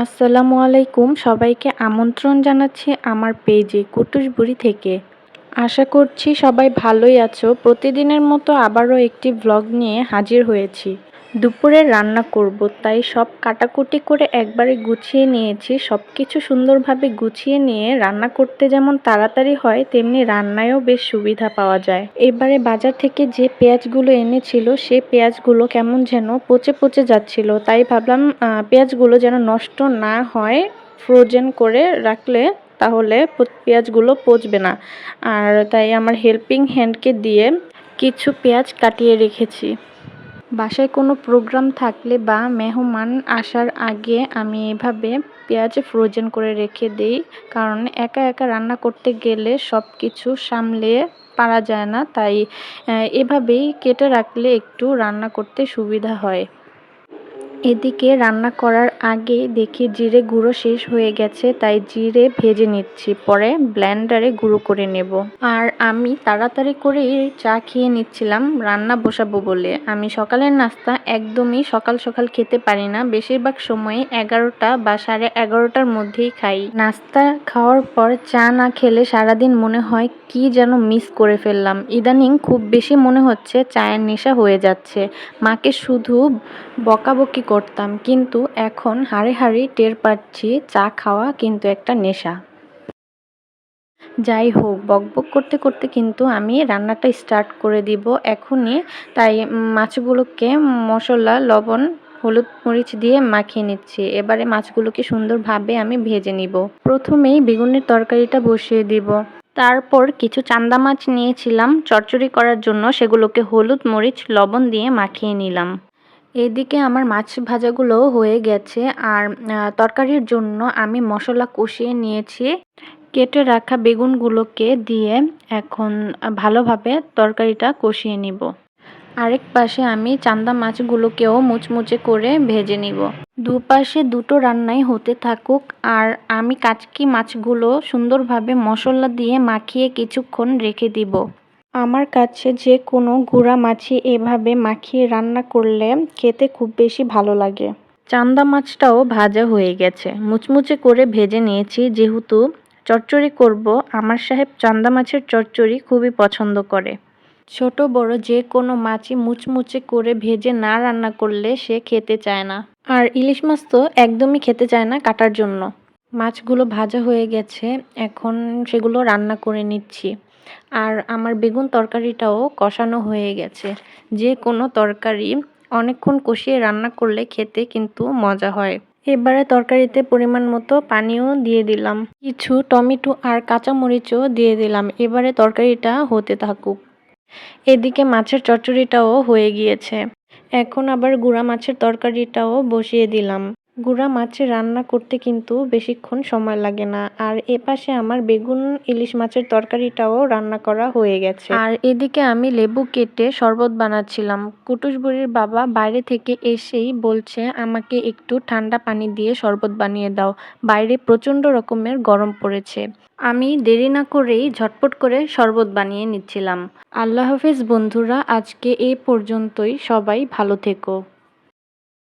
আসসালামু আলাইকুম, সবাইকে আমন্ত্রণ জানাচ্ছি আমার পেজে কুটুস বুড়ি থেকে। আশা করছি সবাই ভালোই আছো। প্রতিদিনের মতো আবারও একটি ব্লগ নিয়ে হাজির হয়েছি। দুপুরে রান্না করব, তাই সব কাটাকুটি করে একবারে গুছিয়ে নিয়েছি। সব কিছু সুন্দরভাবে গুছিয়ে নিয়ে রান্না করতে যেমন তাড়াতাড়ি হয়, তেমনি রান্নায়ও বেশ সুবিধা পাওয়া যায়। এবারে বাজার থেকে যে পেঁয়াজগুলো এনেছিল, সে পেঁয়াজগুলো কেমন যেন পচে পচে যাচ্ছিল, তাই ভাবলাম পেঁয়াজগুলো যেন নষ্ট না হয়, ফ্রোজেন করে রাখলে তাহলে পেঁয়াজগুলো পচবে না। আর তাই আমার হেল্পিং হ্যান্ডকে দিয়ে কিছু পেঁয়াজ কাটিয়ে রেখেছি। বাসায় কোনো প্রোগ্রাম থাকলে বা মেহমান আসার আগে আমি এভাবে পেঁয়াজ ফ্রোজেন করে রেখে দিই, কারণ একা একা রান্না করতে গেলে সব কিছু সামলে পারা যায় না, তাই এভাবেই কেটে রাখলে একটু রান্না করতে সুবিধা হয়। এদিকে রান্না করার আগে দেখি জিরে গুঁড়ো শেষ হয়ে গেছে, তাই জিরে ভেজে নিচ্ছি, পরে ব্লেন্ডারে গুঁড়ো করে নেব। আর আমি তাড়াতাড়ি করেই চা খেয়ে নিচ্ছিলাম রান্না বসাবো বলে। আমি সকালের নাস্তা একদমই সকাল সকাল খেতে পারি না, বেশিরভাগ সময়ে 11টা বা 11:30টার মধ্যেই খাই। নাস্তা খাওয়ার পর চা না খেলে সারাদিন মনে হয় কি যেন মিস করে ফেললাম। ইদানিং খুব বেশি মনে হচ্ছে চায়ের নেশা হয়ে যাচ্ছে। মাকে শুধু বকাবকি করতাম, কিন্তু এখন হাড়ে হাড়ে টের পাচ্ছি চা খাওয়া কিন্তু একটা নেশা। যাই হোক, বকবক করতে করতে কিন্তু আমি রান্নাটা স্টার্ট করে দিব এখনই। তাই মাছগুলোকে মশলা, লবণ, হলুদ, মরিচ দিয়ে মাখিয়ে নিচ্ছি। এবারে মাছগুলোকে সুন্দরভাবে আমি ভেজে নিব। প্রথমেই বেগুনের তরকারিটা বসিয়ে দিব। তারপর কিছু চান্দা মাছ নিয়েছিলাম চচ্চড়ি করার জন্য, সেগুলোকে হলুদ, মরিচ, লবণ দিয়ে মাখিয়ে নিলাম। এদিকে আমার মাছ ভাজাগুলো হয়ে গেছে, আর তরকারির জন্য আমি মশলা কষিয়ে নিয়েছি। কেটে রাখা বেগুনগুলোকে দিয়ে এখন ভালোভাবে তরকারিটা কষিয়ে নিব। আরেক পাশে আমি চান্দা মাছগুলোকেও মুচমুচে করে ভেজে নিব। দুপাশে দুটো রান্নাই হতে থাকুক, আর আমি কাচকি মাছগুলো সুন্দরভাবে মশলা দিয়ে মাখিয়ে কিছুক্ষণ রেখে দিব। আমার কাছে যে কোনো গুঁড়া মাছই এভাবে মাখিয়ে রান্না করলে খেতে খুব বেশি ভালো লাগে। চান্দা মাছটাও ভাজা হয়ে গেছে, মুচমুচে করে ভেজে নিয়েছি। যেহেতু চচ্চড়ি করব, আমার সাহেব চান্দা মাছের চচ্চড়ি খুবই পছন্দ করে। ছোট বড় যে কোনো মাছই মুচমুচে করে ভেজে না রান্না করলে সে খেতে চায় না। আর ইলিশ মাছ তো একদমই খেতে চায় না কাটার জন্য। মাছগুলো ভাজা হয়ে গেছে, এখন সেগুলো রান্না করে নিচ্ছি। আর আমার বেগুন তরকারিটাও কষানো হয়ে গেছে। যে কোনো তরকারি অনেকক্ষণ কষিয়ে রান্না করলে খেতে কিন্তু মজা হয়। এবারে তরকারিতে পরিমাণ মতো পানিও দিয়ে দিলাম, কিছু টমেটো আর কাঁচামরিচও দিয়ে দিলাম। এবারে তরকারিটা হতে থাকুক। এদিকে মাছের চচ্চড়িটাও হয়ে গিয়েছে। এখন আবার গুঁড়া মাছের তরকারিটাও বসিয়ে দিলাম। গুঁড়া মাছ রান্না করতে কিন্তু বেশিক্ষণ সময় লাগে না। আর এপাশে আমার বেগুন ইলিশ মাছের তরকারিটাও রান্না করা হয়ে গেছে। আর এদিকে আমি লেবু কেটে শরবত বানাচ্ছিলাম। কুটুস বুড়ির বাবা বাইরে থেকে এসেই বলছে আমাকে একটু ঠান্ডা পানি দিয়ে শরবত বানিয়ে দাও, বাইরে প্রচণ্ড রকমের গরম পড়েছে। আমি দেরি না করেই ঝটপট করে শরবত বানিয়ে নিচ্ছিলাম। আল্লাহ হাফেজ বন্ধুরা, আজকে এই পর্যন্তই। সবাই ভালো থেকো।